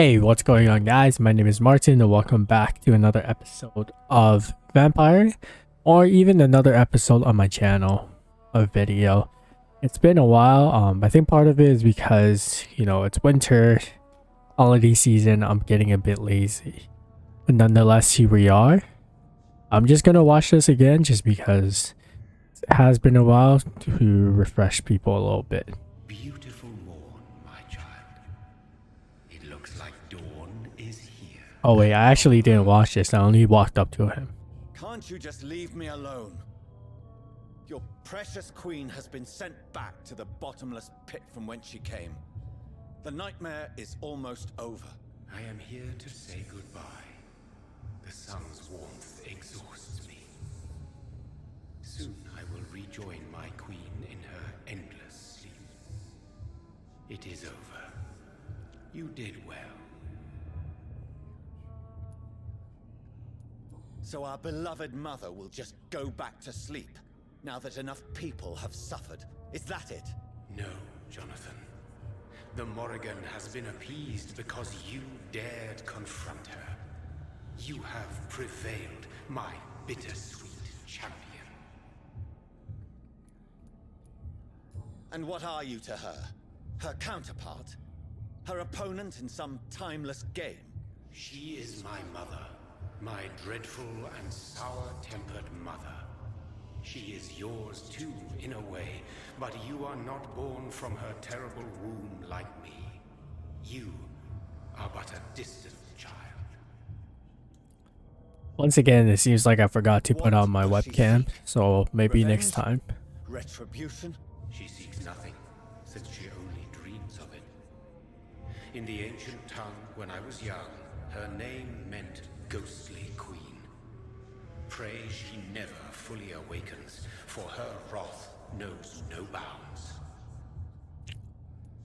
Hey, what's going on, guys? My name is Martin, and welcome back to another episode of Vampyr, or even another episode on my channel of video. It's been a while. I think part of it is because, it's winter, holiday season. I'm getting a bit lazy. But nonetheless, here we are. I'm just gonna watch this again just because it has been a while to refresh people a little bit. Beautiful morn, my child. It looks like dawn is here. Oh wait, I actually didn't watch this. I only walked up to him. Can't you just leave me alone? Your precious queen has been sent back to the bottomless pit from whence she came. The nightmare is almost over. I am here to say goodbye. The sun's warmth exhausts me. Soon I will rejoin my queen in her endless sleep. It is over. You did well. So our beloved mother will just go back to sleep, now that enough people have suffered. Is that it? No, Jonathan. The Morrigan has been appeased because you dared confront her. You have prevailed, my bittersweet champion. And what are you to her? Her counterpart? Her opponent in some timeless game? She is my mother, my dreadful and sour-tempered mother. She is yours too, in a way, but you are not born from her terrible womb like me. You are but a distant child. Once again, it seems like I forgot to put on my webcam, so maybe next time. Retribution? She seeks nothing, since she only dreams of it. In the ancient tongue, when I was young, her name meant ghostly queen. Pray she never fully awakens, for her wrath knows no bounds.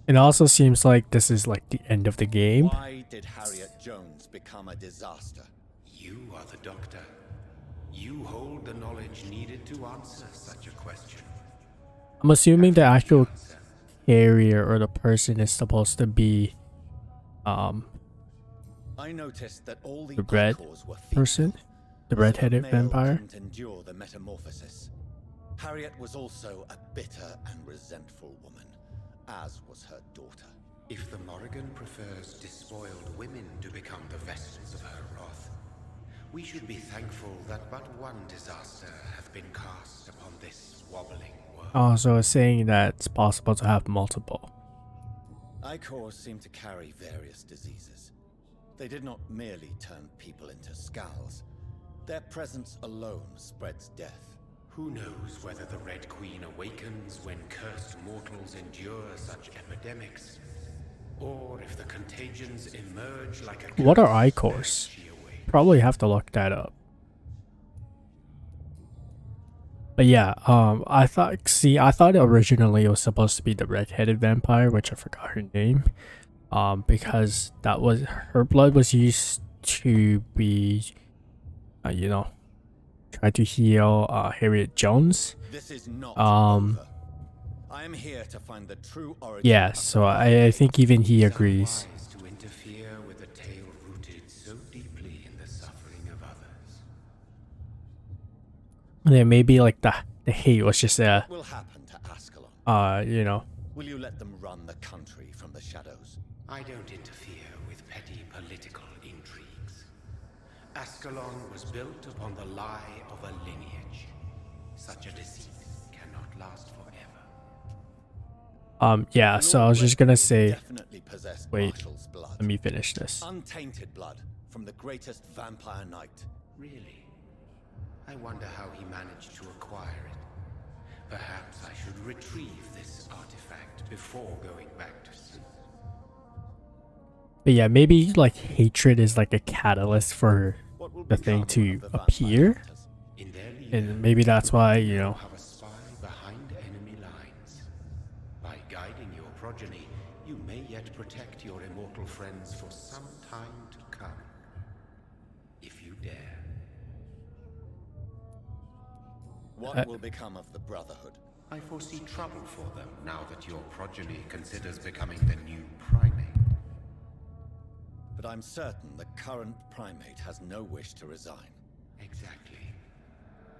It also seems like this is like the end of the game. Why did Harriet Jones become a disaster? You are the doctor. You hold the knowledge needed to answer such a question. I'm assuming the actual carrier or the person is supposed to be I noticed that all the the red icors were person, female. the As if a red-headed male vampire. couldn't endure the metamorphosis. Harriet was also a bitter and resentful woman, as was her daughter. If the Morrigan prefers despoiled women to become the vessels of her wrath, we should be thankful that but one disaster hath been cast upon this wobbling world. Oh, so it's saying that it's possible to have multiple. Icors seem to carry various diseases. They did not merely turn people into skulls. Their presence alone spreads death. Who knows whether the Red Queen awakens when cursed mortals endure such epidemics, or if the contagions emerge like a What are curse icors? as she awakens. Probably have to look that up. But yeah, I thought originally it was supposed to be the red-headed vampire, which I forgot her name. Because that was her blood was used to be, try to heal Harriet Jones. This is not Um, over. I am here to find the true origin. Yeah, of so the I think even he Is agrees. unwise to interfere with a tale rooted so deeply in the suffering of others. Yeah, maybe like the hate was just What will happen to Ascalon? Will you let them run the country from the shadows? I don't interfere with petty political intrigues. Ascalon was built upon the lie of a lineage. Such a deceit cannot last forever. Yeah, so I was just gonna say, Definitely possess wait, Marshall's blood. let me finish this. Untainted blood from the greatest vampire knight. Really? I wonder how he managed to acquire it. Perhaps I should retrieve this artifact before going back to sleep. But yeah, maybe like hatred is like a catalyst for What will the thing become to of the vampire appear, hunters? In their leader, and maybe that's why, have a spy behind enemy lines. By guiding your progeny, you may yet protect your immortal friends for some time to come. If you dare. What will become of the Brotherhood? I foresee trouble for them now that your progeny considers becoming the new primate. but I'm certain the current primate has no wish to resign. Exactly.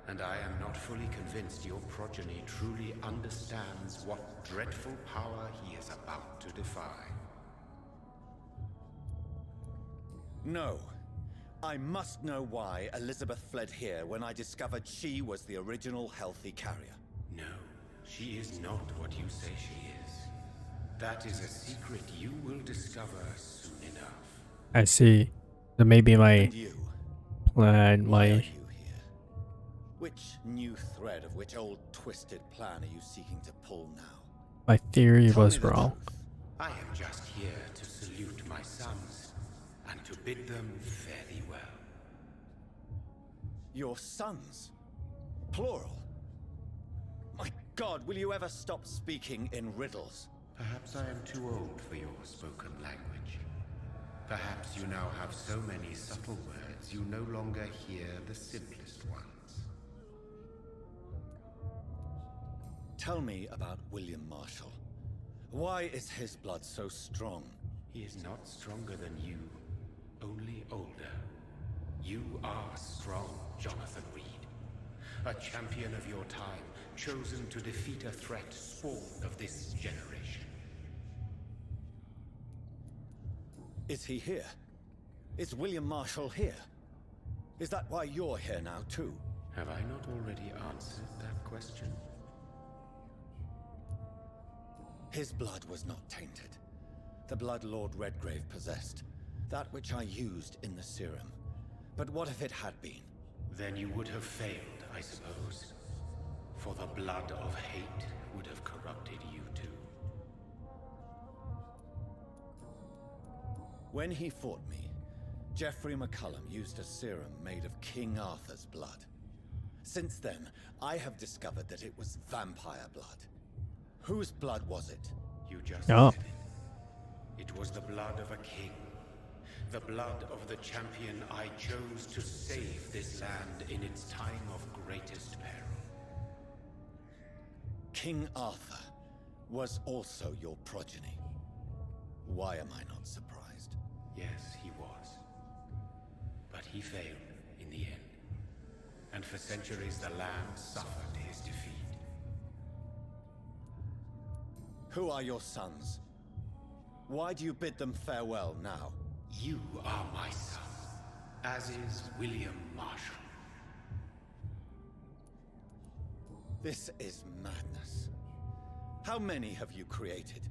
And I am not fully convinced your progeny truly understands what dreadful power he is about to defy. No. I must know why Elizabeth fled here when I discovered she was the original healthy carrier. No, she is not what you say she is. That is a secret you will discover soon enough. I see. So maybe my And you? plan, Why are my you here? Which new thread of which old twisted plan are you seeking to pull now? theory Tell me was the wrong. truth. I am just here to salute my sons and to bid them fare thee well. Your sons? Plural? My God, will you ever stop speaking in riddles? Perhaps I am too old for your spoken language. Perhaps you now have so many subtle words you no longer hear the simplest ones. Tell me about William Marshall. Why is his blood so strong? He is not stronger than you, only older. You are strong, Jonathan Reed. A champion of your time, chosen to defeat a threat spawned of this generation. Is he here? Is William Marshall here? Is that why you're here now, too? Have I not already answered that question? His blood was not tainted. The blood Lord Redgrave possessed. That which I used in the serum. But what if it had been? Then you would have failed, I suppose. For the blood of hate would have corrupted you too. When he fought me, Geoffrey McCullum used a serum made of King Arthur's blood. Since then, I have discovered that it was vampire blood. Whose blood was it? You just Oh. said it. It was the blood of a king. The blood of the champion I chose to save this land in its time of greatest peril. King Arthur was also your progeny. Why am I not surprised? Yes, he was. But he failed in the end. And for centuries the land suffered his defeat. Who are your sons? Why do you bid them farewell now? You are my son, as is William Marshall. This is madness. How many have you created?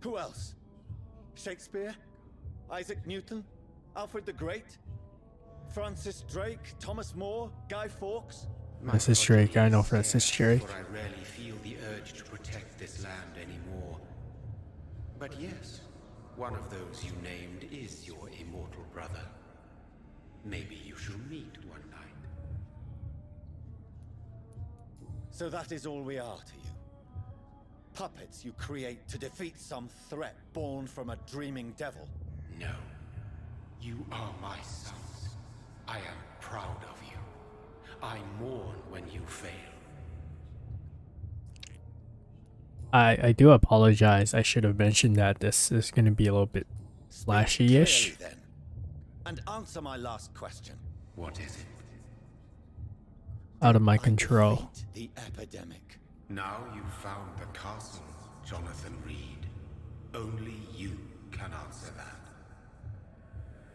Who else? Shakespeare? Isaac Newton? Alfred the Great? Francis Drake? Thomas More? Guy Fawkes? Francis Drake, I know Francis Drake. For I rarely feel the urge to protect this land anymore. But yes, one of those you named is your immortal brother. Maybe you shall meet one night. So that is all we are to you? Puppets you create to defeat some threat born from a dreaming devil? No. You are my sons. I am proud of you. I mourn when you fail. I do apologize. I should have mentioned that this is going to be a little bit flashy-ish. Clearly, then. And answer my last question. What is it? Out of my I control. defeat the epidemic. Now you've found the castle, Jonathan Reed. Only you can answer that.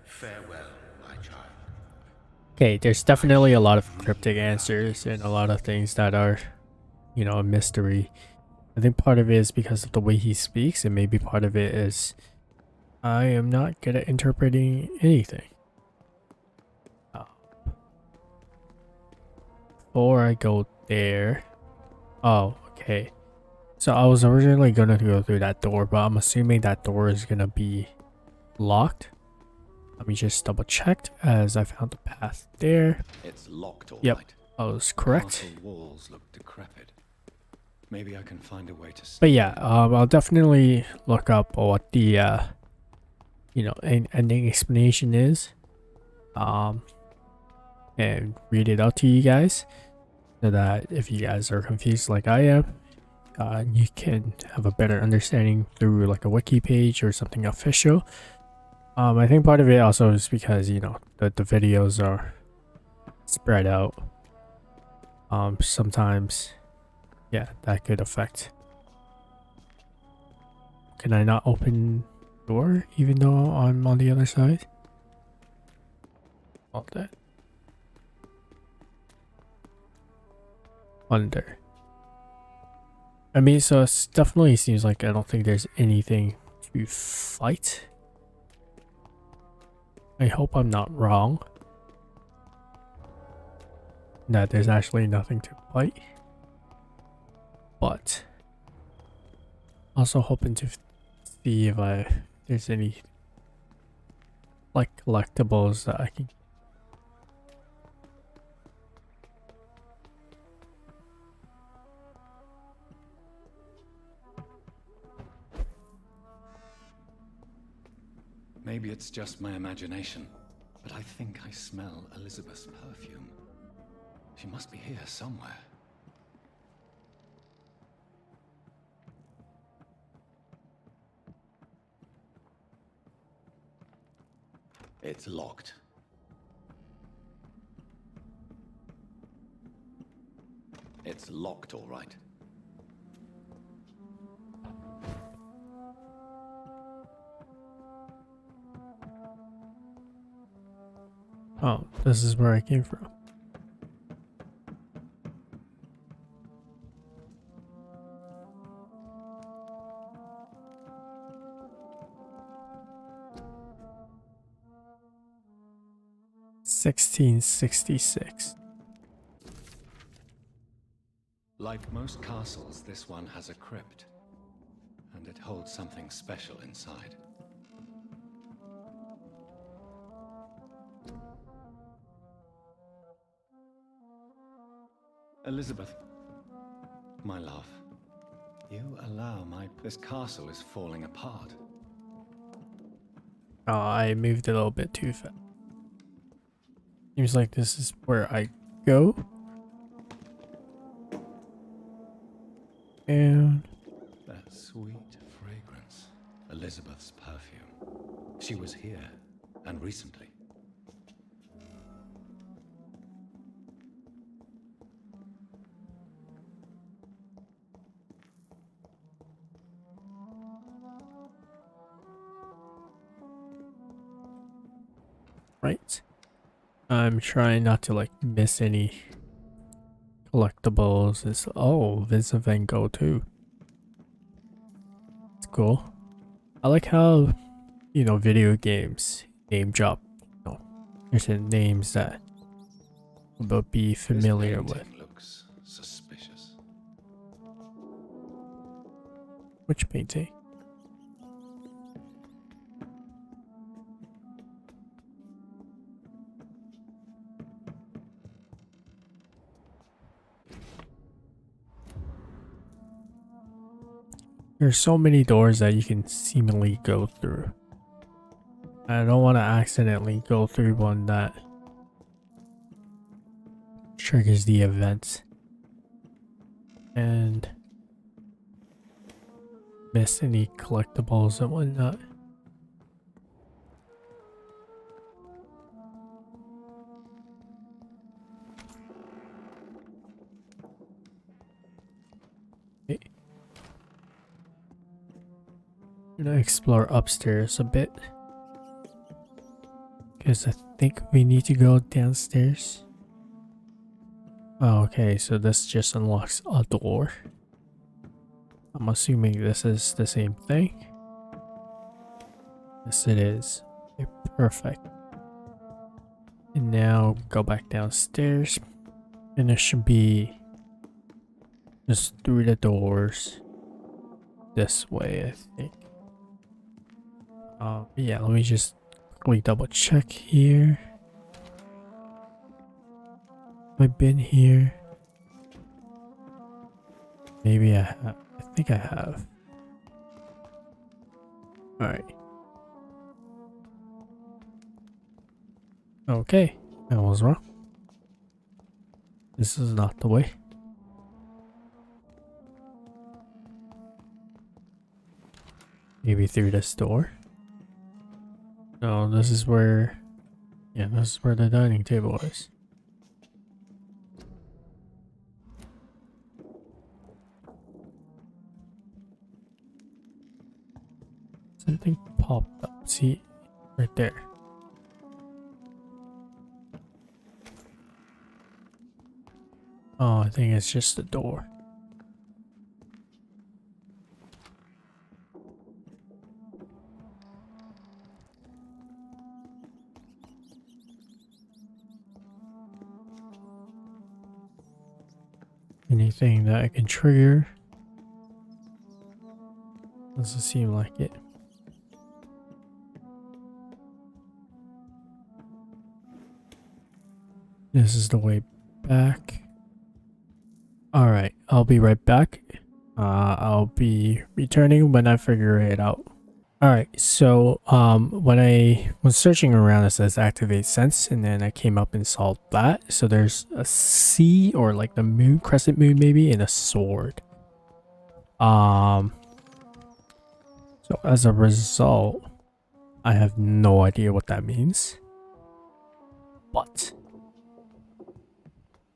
Farewell, my child. Okay, there's definitely a lot of cryptic answers and a lot of things that are, you know, a mystery. I think part of it is because of the way he speaks, and maybe part of it is I am not good at interpreting anything. Before I go there... Oh, okay. So I was originally gonna go through that door, but I'm assuming that door is gonna be locked. Let me just double check as I found the path there. It's locked, all Yep, right. I was correct. Castle walls look decrepit. Maybe I can find a way to. But yeah, I'll definitely look up what the you know, ending explanation is, and read it out to you guys, so that if you guys are confused like I am, you can have a better understanding through like a wiki page or something official. I think part of it also is because, you know, the videos are spread out. Sometimes, yeah, that could affect. Can I not open door even though I'm on the other side? All that. Under. I mean, so it definitely seems like I don't think there's anything to fight. I hope I'm not wrong. That there's actually nothing to fight. But also hoping to see if there's any like collectibles that I can. Maybe it's just my imagination, but I think I smell Elizabeth's perfume. She must be here somewhere. It's locked. It's locked, all right. Oh, this is where I came from. $1666. Like most castles, this one has a crypt, and it holds something special inside. Elizabeth, my love, you allow this castle is falling apart. Oh, I moved a little bit too fast. Seems like this is where I go. And That sweet fragrance. Elizabeth's perfume. She was here, and recently. right. I'm trying not to like miss any collectibles. It's Vincent Van Gogh too. It's cool. I like how, you know, video games name drop, you know, certain names that we'll be familiar This with. painting looks suspicious. Which painting? There's so many doors that you can seemingly go through. I don't want to accidentally go through one that triggers the event and miss any collectibles and whatnot. Okay. I'm gonna explore upstairs a bit. Because I think we need to go downstairs. Oh, okay, so this just unlocks a door. I'm assuming this is the same thing. Yes, it is. Okay, perfect. And now go back downstairs. And it should be just through the doors. This way, I think. Yeah, let me just quickly double check here. Have I been here? Maybe I have. I think I have. Alright. Okay, I was wrong. This is not the way. Maybe through this door. No, this is where... Yeah, this is where the dining table is. Something popped up. See? Right there. Oh, I think it's just the door. Anything that I can trigger? Doesn't seem like it. This is the way back. Alright, I'll be right back. I'll be returning when I figure it out. Alright, so when I was searching around, it says activate sense, and then I came up and saw that. So there's a C, or like the moon, crescent moon maybe, and a sword. So as a result, I have no idea what that means. But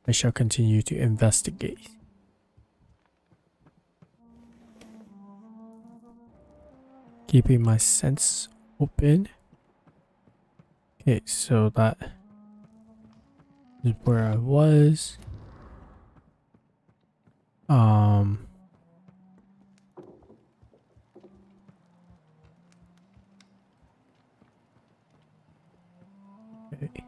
I shall continue to investigate. Keeping my sense open. Okay, so that is where I was. Okay.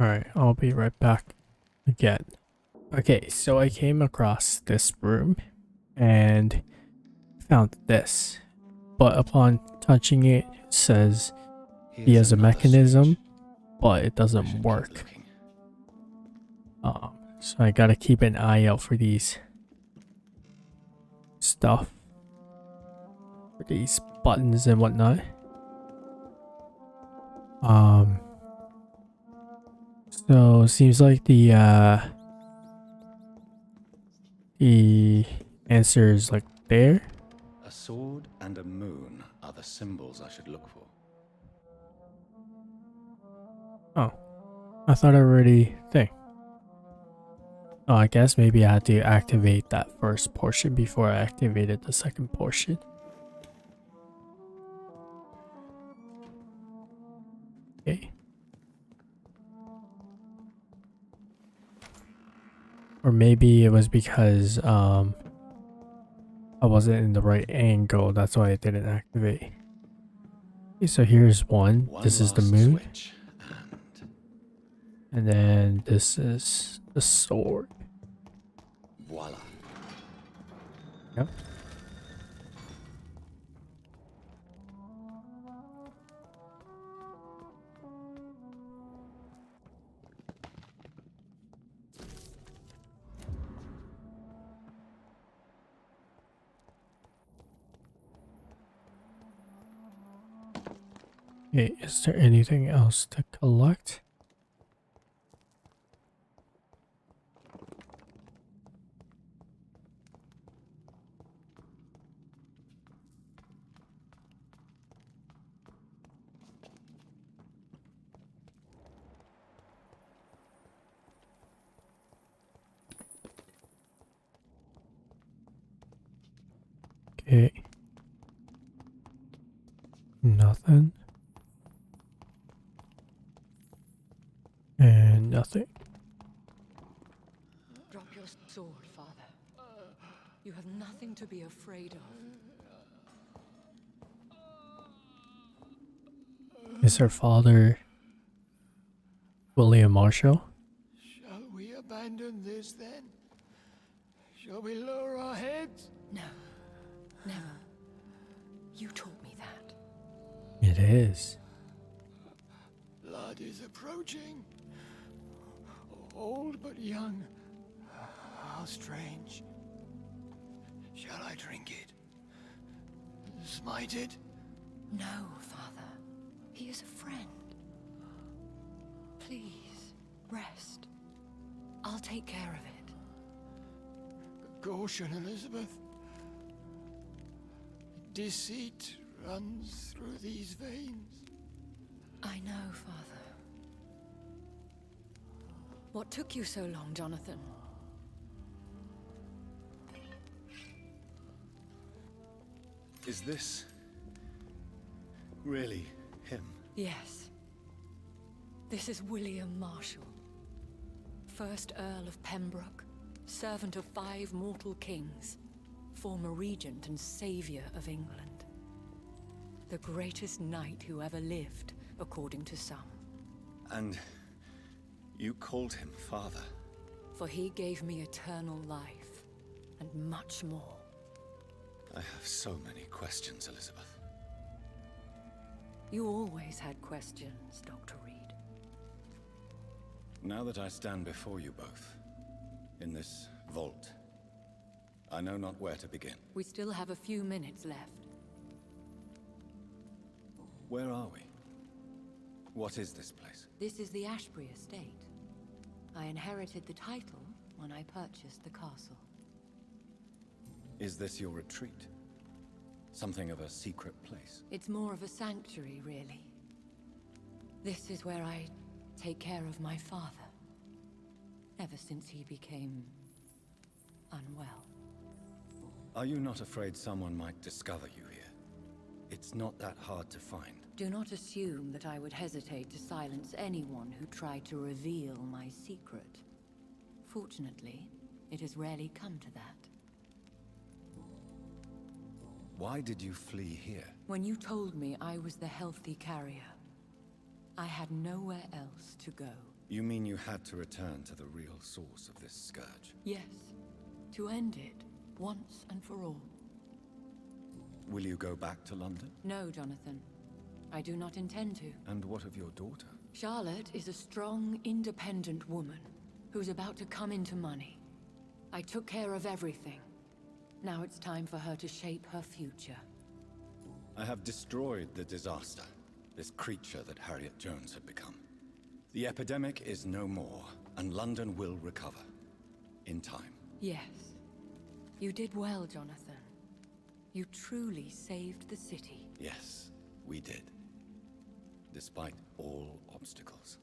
Alright, I'll be right back again. Okay, so I came across this room and found this. But upon touching it, it says he Here's has a another mechanism, switch. but it I doesn't should keep work. looking. So I gotta keep an eye out for these stuff. For these buttons and whatnot. So it seems like the answer is like there. A sword and a moon are the symbols I should look for. Oh, I thought I already thing. Oh, I guess maybe I had to activate that first portion before I activated the second portion. Okay. Or maybe it was because I wasn't in the right angle, that's why it didn't activate. Okay, so here's one. This is the last moon. switch, And then this is the sword. Voila. Yep. Okay, is there anything else to collect? Okay. Nothing. And nothing. Drop your sword, Father. You have nothing to be afraid of. Is her father William Marshall? Shall we abandon this then? Shall we lower our heads? No, never. You taught me that. It is. Blood is approaching. Old but young. How strange. Shall I drink it? Smite it? No, Father. He is a friend. Please, rest. I'll take care of it. caution, Elizabeth. Deceit runs through these veins. I know, Father. What took you so long, Jonathan? Is this really him? Yes. This is William Marshall, 1st Earl of Pembroke, servant of 5 mortal kings, former regent and savior of England. The greatest knight who ever lived, according to some. And you called him father? For he gave me eternal life, and much more. I have so many questions, Elizabeth. You always had questions, Dr. Reed. Now that I stand before you both, in this vault, I know not where to begin. We still have a few minutes left. Where are we? What is this place? This is the Ashbury estate. I inherited the title when I purchased the castle. Is this your retreat? Something of a secret place? It's more of a sanctuary, really. This is where I take care of my father. Ever since he became unwell. Are you not afraid someone might discover you here? It's not that hard to find. Do not assume that I would hesitate to silence anyone who tried to reveal my secret. Fortunately, it has rarely come to that. Why did you flee here? When you told me I was the healthy carrier, I had nowhere else to go. You mean you had to return to the real source of this scourge? Yes, to end it, once and for all. Will you go back to London? No, Jonathan. I do not intend to. And what of your daughter? Charlotte is a strong, independent woman who's about to come into money. I took care of everything. Now it's time for her to shape her future. I have destroyed the disaster, this creature that Harriet Jones had become. The epidemic is no more, and London will recover. In time. Yes. You did well, Jonathan. You truly saved the city. Yes, we did. Despite all obstacles.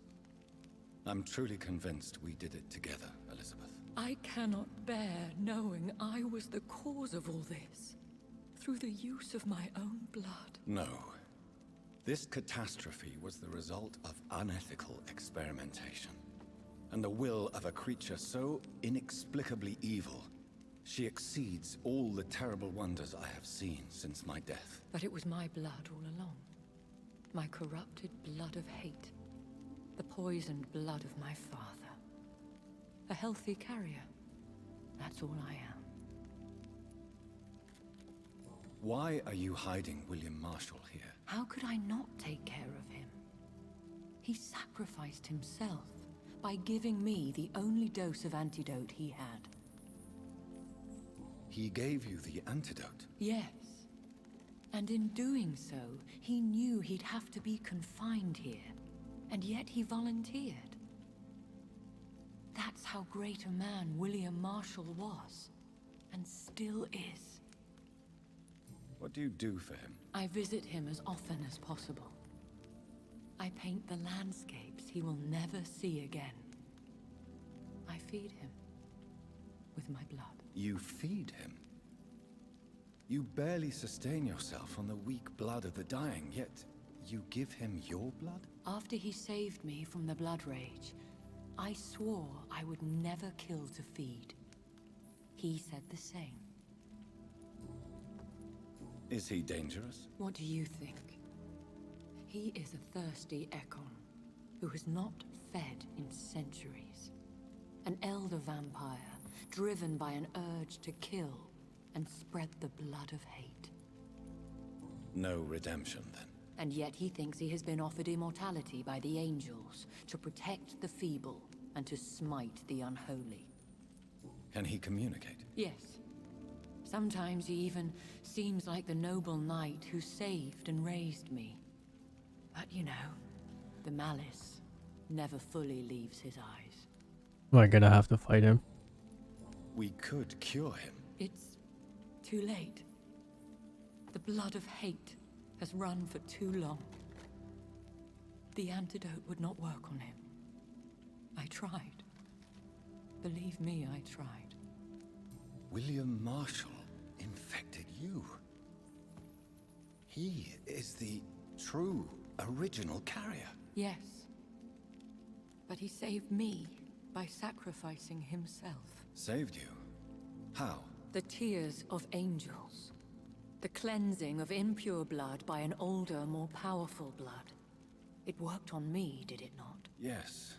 I'm truly convinced we did it together, Elizabeth. I cannot bear knowing I was the cause of all this. Through the use of my own blood. No. This catastrophe was the result of unethical experimentation. And the will of a creature so inexplicably evil, she exceeds all the terrible wonders I have seen since my death. But it was my blood all along. My corrupted blood of hate. The poisoned blood of my father. A healthy carrier. That's all I am. Why are you hiding William Marshall here? How could I not take care of him? He sacrificed himself by giving me the only dose of antidote he had. He gave you the antidote? Yes. And in doing so, he knew he'd have to be confined here. And yet he volunteered. That's how great a man William Marshall was. And still is. What do you do for him? I visit him as often as possible. I paint the landscapes he will never see again. I feed him with my blood. You feed him? You barely sustain yourself on the weak blood of the dying, yet you give him your blood? After he saved me from the blood rage, I swore I would never kill to feed. He said the same. Is he dangerous? What do you think? He is a thirsty Ekon, who has not fed in centuries. An elder vampire, driven by an urge to kill and spread the blood of hate. No redemption, then? And yet he thinks he has been offered immortality by the angels to protect the feeble and to smite the unholy. Can he communicate? Yes. Sometimes he even seems like the noble knight who saved and raised me. But you know, the malice never fully leaves his eyes. Am I gonna have to fight him? We could cure him. It's too late. The blood of hate has run for too long. The antidote would not work on him. I tried. Believe me, I tried. William Marshall infected you. He is the true, original carrier. Yes. But he saved me by sacrificing himself. Saved you? How? The tears of angels. The cleansing of impure blood by an older, more powerful blood. It worked on me, did it not? Yes.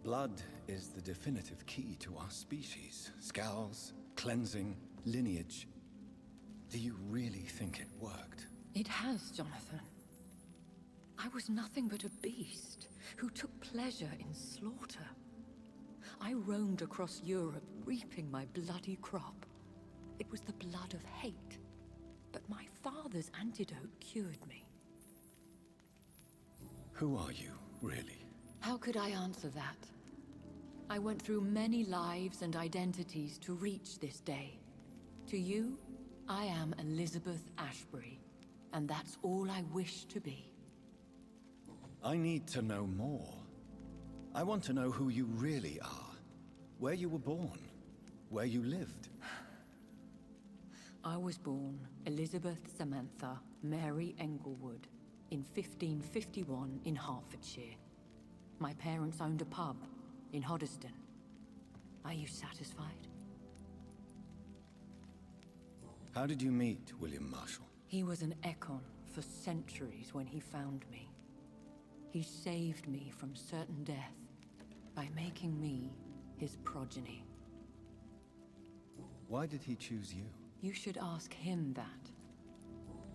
Blood is the definitive key to our species. Scowls, cleansing, lineage. Do you really think it worked? It has, Jonathan. I was nothing but a beast who took pleasure in slaughter. I roamed across Europe, reaping my bloody crop. It was the blood of hate. But my father's antidote cured me. Who are you, really? How could I answer that? I went through many lives and identities to reach this day. To you, I am Elizabeth Ashbury, and that's all I wish to be. I need to know more. I want to know who you really are. Where you were born. Where you lived. I was born Elizabeth Samantha Mary Englewood in 1551 in Hertfordshire. My parents owned a pub in Hoddesdon. Are you satisfied? How did you meet William Marshall? He was an Econ for centuries when he found me. He saved me from certain death by making me his progeny. Why did he choose you? You should ask him that.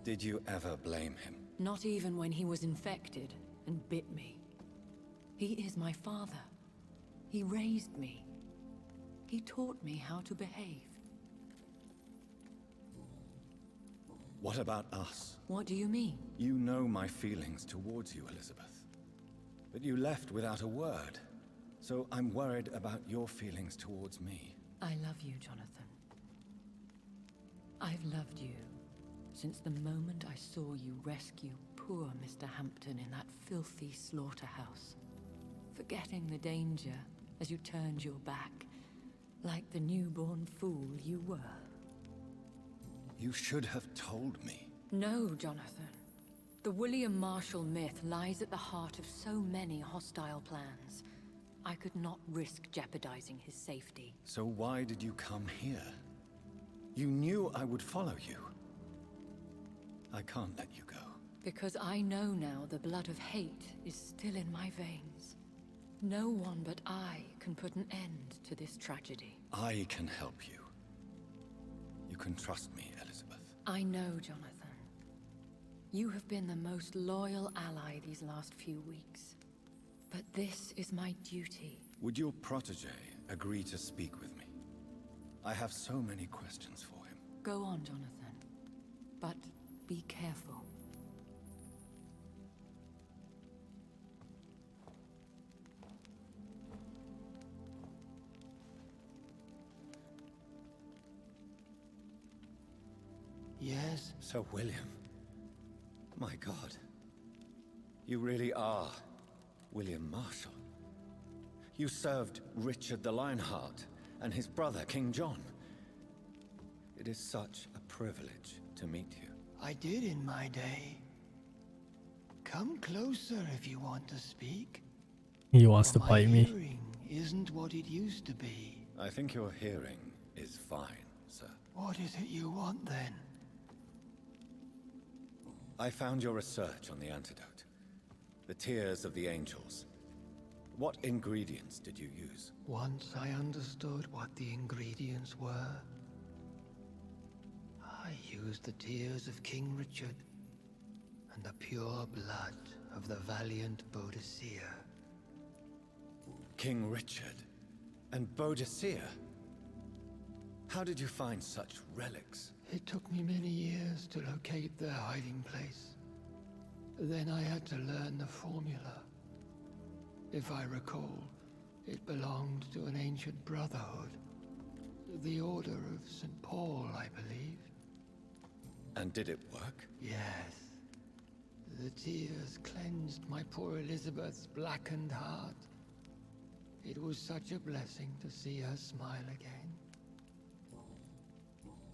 Did you ever blame him? Not even when he was infected and bit me. He is my father. He raised me. He taught me how to behave. What about us? What do you mean? You know my feelings towards you, Elizabeth. But you left without a word. So I'm worried about your feelings towards me. I love you, Jonathan. I've loved you since the moment I saw you rescue poor Mr. Hampton in that filthy slaughterhouse, forgetting the danger as you turned your back, like the newborn fool you were. You should have told me. No, Jonathan. The William Marshall myth lies at the heart of so many hostile plans. I could not risk jeopardizing his safety. So why did you come here? You knew I would follow you. I can't let you go. Because I know now the blood of hate is still in my veins. No one but I can put an end to this tragedy. I can help you. You can trust me, Elizabeth. I know, Jonathan. You have been the most loyal ally these last few weeks. But this is my duty. Would your protege agree to speak with me? I have so many questions for him. Go on, Jonathan. But be careful. Yes? Sir William. My God. You really are William Marshall. You served Richard the Lionheart and his brother, King John. It is such a privilege to meet you. I did in my day. Come closer if you want to speak. He wants For to my bite me. hearing isn't what it used to be. I think your hearing is fine, sir. What is it you want then? I found your research on the antidote. The tears of the angels. What ingredients did you use? Once I understood what the ingredients were, I used the tears of King Richard and the pure blood of the valiant Boadicea. King Richard and Boadicea? How did you find such relics? It took me many years to locate their hiding place. Then I had to learn the formula. If I recall, it belonged to an ancient brotherhood. of the Order of St. Paul, I believe. And did it work? Yes. The tears cleansed my poor Elizabeth's blackened heart. It was such a blessing to see her smile again.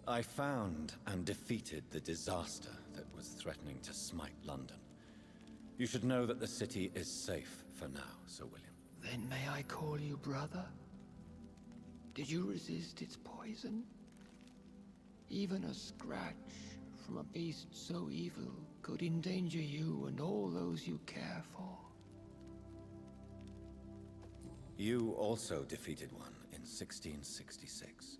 I found and defeated the disaster that was threatening to smite London. You should know that the city is safe for now, Sir William. Then may I call you brother? Did you resist its poison? Even a scratch from a beast so evil could endanger you and all those you care for. You also defeated one in 1666.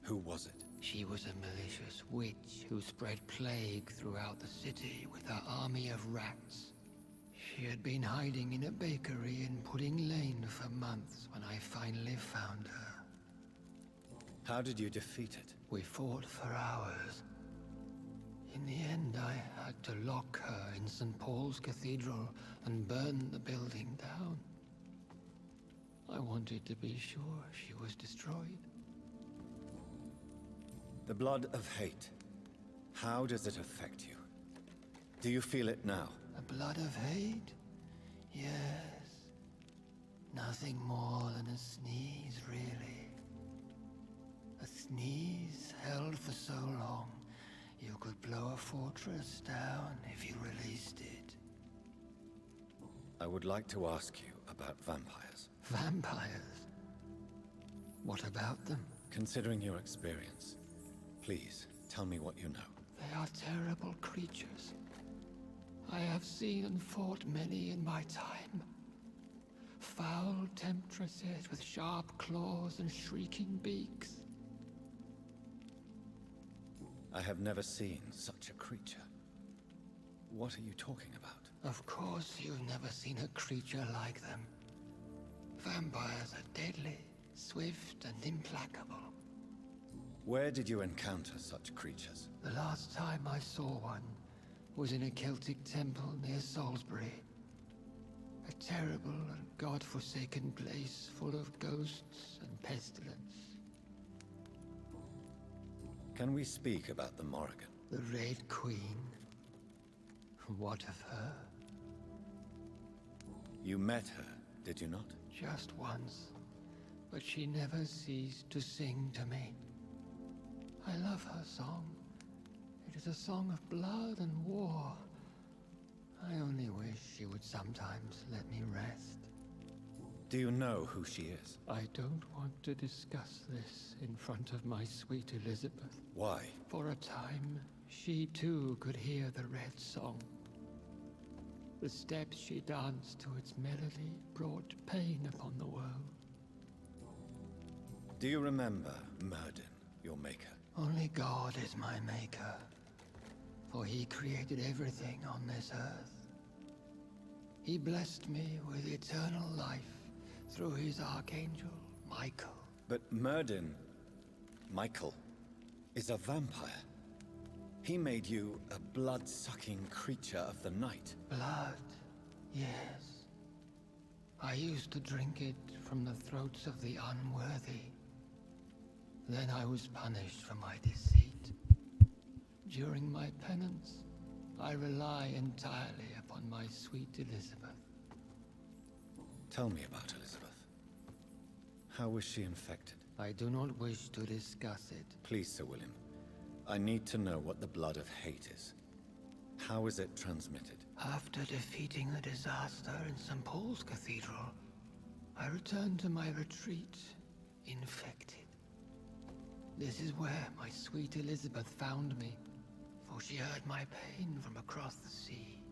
Who was it? She was a malicious witch who spread plague throughout the city with her army of rats. She had been hiding in a bakery in Pudding Lane for months when I finally found her. How did you defeat it? We fought for hours. In the end, I had to lock her in St. Paul's Cathedral and burn the building down. I wanted to be sure she was destroyed. The blood of hate. How does it affect you? Do you feel it now? The blood of hate? Yes. Nothing more than a sneeze, really. A sneeze held for so long, you could blow a fortress down if you released it. I would like to ask you about vampires. Vampires? What about them? Considering your experience, please tell me what you know. They are terrible creatures. I have seen and fought many in my time. Foul temptresses with sharp claws and shrieking beaks. I have never seen such a creature. What are you talking about? Of course you've never seen a creature like them. Vampires are deadly, swift and implacable. Where did you encounter such creatures? The last time I saw one was in a Celtic temple near Salisbury. A terrible and god-forsaken place full of ghosts and pestilence. Can we speak about the Morrigan? The Red Queen. What of her? You met her, did you not? Just once, but she never ceased to sing to me. I love her song. It is a song of blood and war. I only wish she would sometimes let me rest. Do you know who she is? I don't want to discuss this in front of my sweet Elizabeth. Why? For a time, she too could hear the Red Song. The steps she danced to its melody brought pain upon the world. Do you remember Myrddin, your maker? Only God is my maker, for he created everything on this earth. He blessed me with eternal life through his archangel, Michael. But Myrddin, Michael, is a vampire. He made you a blood-sucking creature of the night. Blood, yes. I used to drink it from the throats of the unworthy. Then I was punished for my deceit. During my penance, I rely entirely upon my sweet Elizabeth. Tell me about Elizabeth. How was she infected? I do not wish to discuss it. Please, Sir William. I need to know what the blood of hate is. How is it transmitted? After defeating the disaster in St. Paul's Cathedral, I returned to my retreat, infected. This is where my sweet Elizabeth found me, for she heard my pain from across the sea.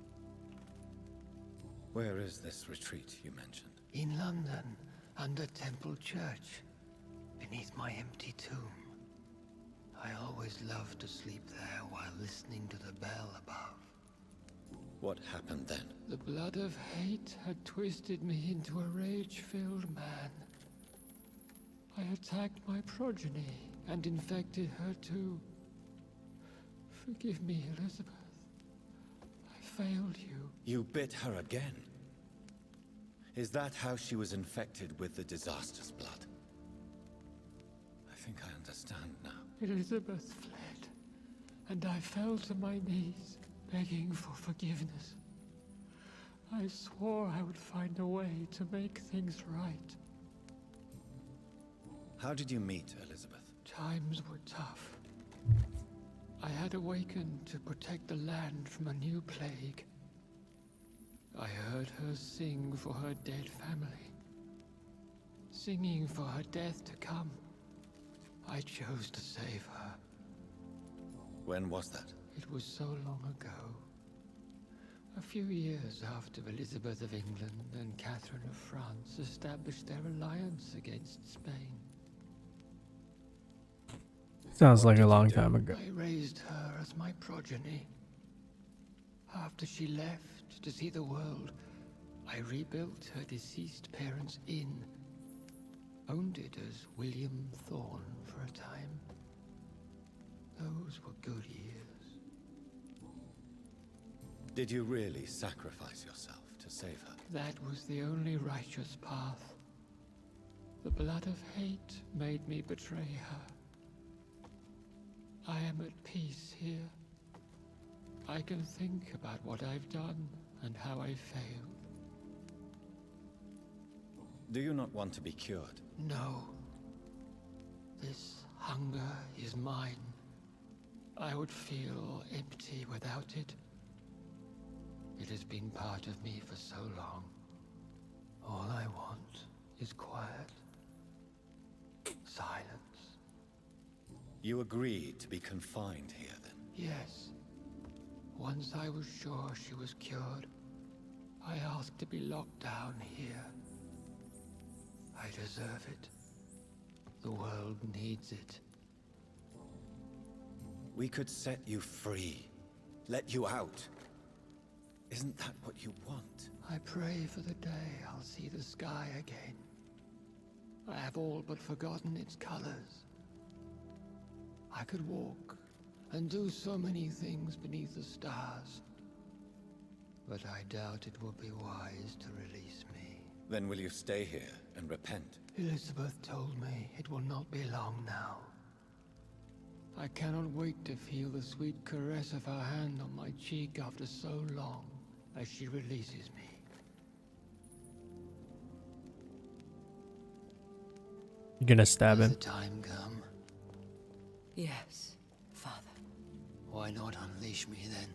Where is this retreat you mentioned? In London, under Temple Church, beneath my empty tomb. I always loved to sleep there while listening to the bell above. What happened then? The blood of hate had twisted me into a rage-filled man. I attacked my progeny and infected her too. Forgive me, Elizabeth. I failed you. You bit her again? Is that how she was infected with the disaster's blood? I think I understand. understand now. Elizabeth fled, and I fell to my knees, begging for forgiveness. I swore I would find a way to make things right. How did you meet Elizabeth? Times were tough. I had awakened to protect the land from a new plague. I heard her sing for her dead family. Singing for her death to come. I chose to save her. When was that? It was so long ago. A few years after Elizabeth of England and Catherine of France established their alliance against Spain. Sounds like a long time ago. I raised her as my progeny. After she left to see the world, I rebuilt her deceased parents' inn. Owned it as William Thorne for a time. Those were good years. Did you really sacrifice yourself to save her? That was the only righteous path. The blood of hate made me betray her. I am at peace here. I can think about what I've done and how I failed. Do you not want to be cured? No. This hunger is mine. I would feel empty without it. It has been part of me for so long. All I want is quiet. Silence. You agreed to be confined here, then? Yes. Once I was sure she was cured, I asked to be locked down here. I deserve it. The world needs it. We could set you free. Let you out. Isn't that what you want? I pray for the day I'll see the sky again. I have all but forgotten its colors. I could walk and do so many things beneath the stars. But I doubt it will be wise to release me. Then will you stay here and repent? Elizabeth told me it will not be long now. I cannot wait to feel the sweet caress of her hand on my cheek after so long as she releases me. You're gonna stab Has him. the time come? Yes, Father. Why not unleash me then?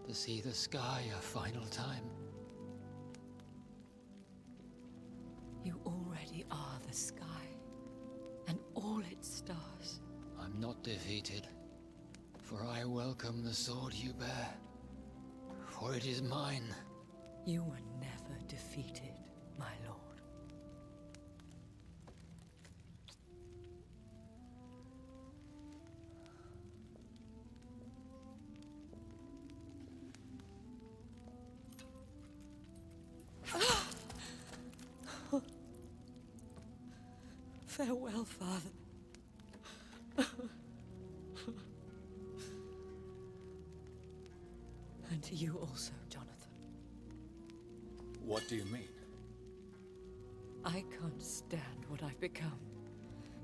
To see the sky a final time? You already are the sky, and all its stars. I'm not defeated, for I welcome the sword you bear, for it is mine. You were never defeated, my lord. Farewell, Father. And to you also, Jonathan. What do you mean? I can't stand what I've become.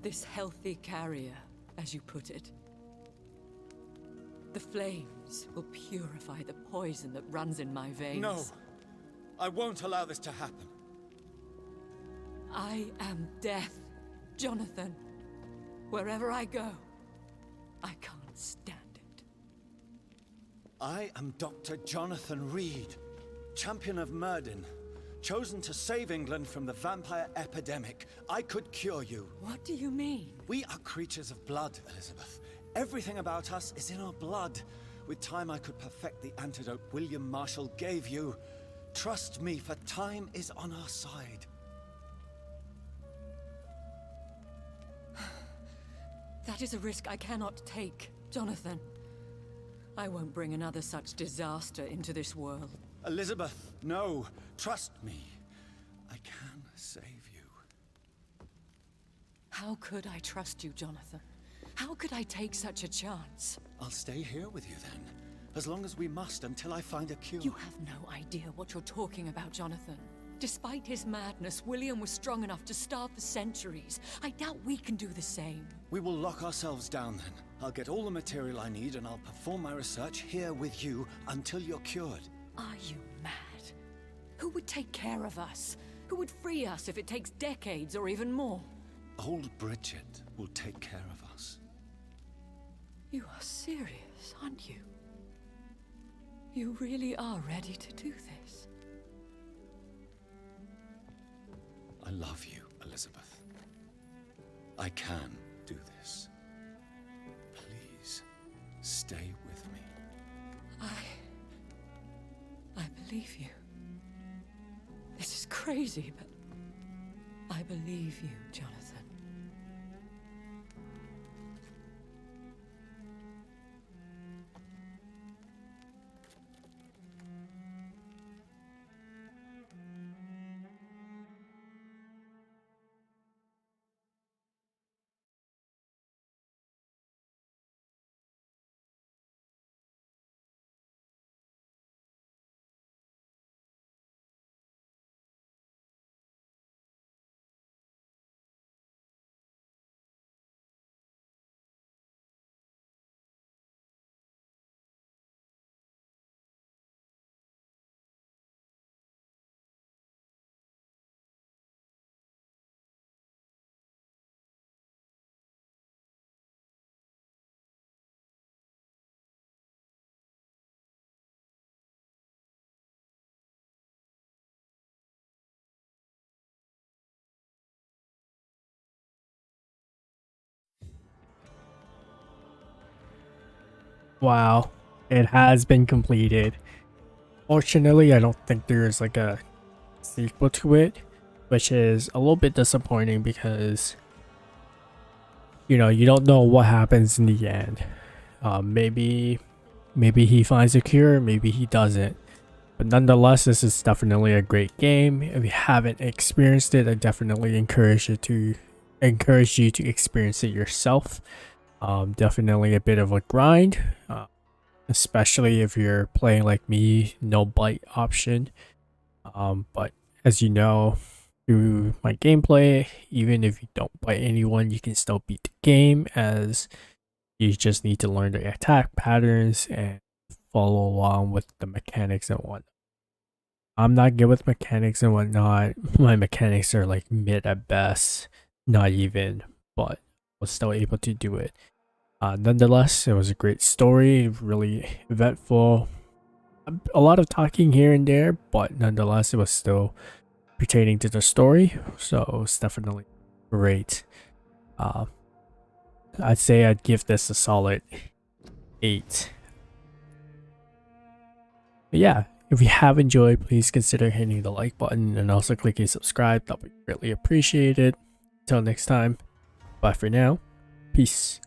This healthy carrier, as you put it. The flames will purify the poison that runs in my veins. No! I won't allow this to happen. I am death, Jonathan. Wherever I go, I can't stand it. I am Dr. Jonathan Reed, champion of Myrddin, chosen to save England from the vampire epidemic. I could cure you. What do you mean? We are creatures of blood, Elizabeth. Everything about us is in our blood. With time, I could perfect the antidote William Marshall gave you. Trust me, for time is on our side. That is a risk I cannot take, Jonathan. I won't bring another such disaster into this world. Elizabeth, no. Trust me. I can save you. How could I trust you, Jonathan? How could I take such a chance? I'll stay here with you then, as long as we must until I find a cure. You have no idea what you're talking about, Jonathan. Despite his madness, William was strong enough to starve for centuries. I doubt we can do the same. We will lock ourselves down then. I'll get all the material I need and I'll perform my research here with you until you're cured. Are you mad? Who would take care of us? Who would free us if it takes decades or even more? Old Bridget will take care of us. You are serious, aren't you? You really are ready to do this? I love you, Elizabeth. I can do this. Please, stay with me. I believe you. This is crazy, but I believe you, Jonathan. Wow, it has been completed. Fortunately, I don't think there's like a sequel to it, which is a little bit disappointing because you don't know what happens in the end. Maybe he finds a cure, maybe he doesn't. But nonetheless, this is definitely a great game. If you haven't experienced it, I definitely encourage you to experience it yourself. Definitely a bit of a grind, especially if you're playing like me, no bite option. But as you know, through my gameplay, even if you don't bite anyone, you can still beat the game, as you just need to learn the attack patterns and follow along with the mechanics and whatnot. I'm not good with mechanics and whatnot. My mechanics are like mid at best, not even, but was still able to do it. Nonetheless, it was a great story, really eventful. A lot of talking here and there, but nonetheless, it was still pertaining to the story, so it's definitely great. I'd say I'd give this a solid 8. But yeah, if you have enjoyed, please consider hitting the like button and also clicking subscribe. That would be greatly appreciated. Until next time, bye for now. Peace.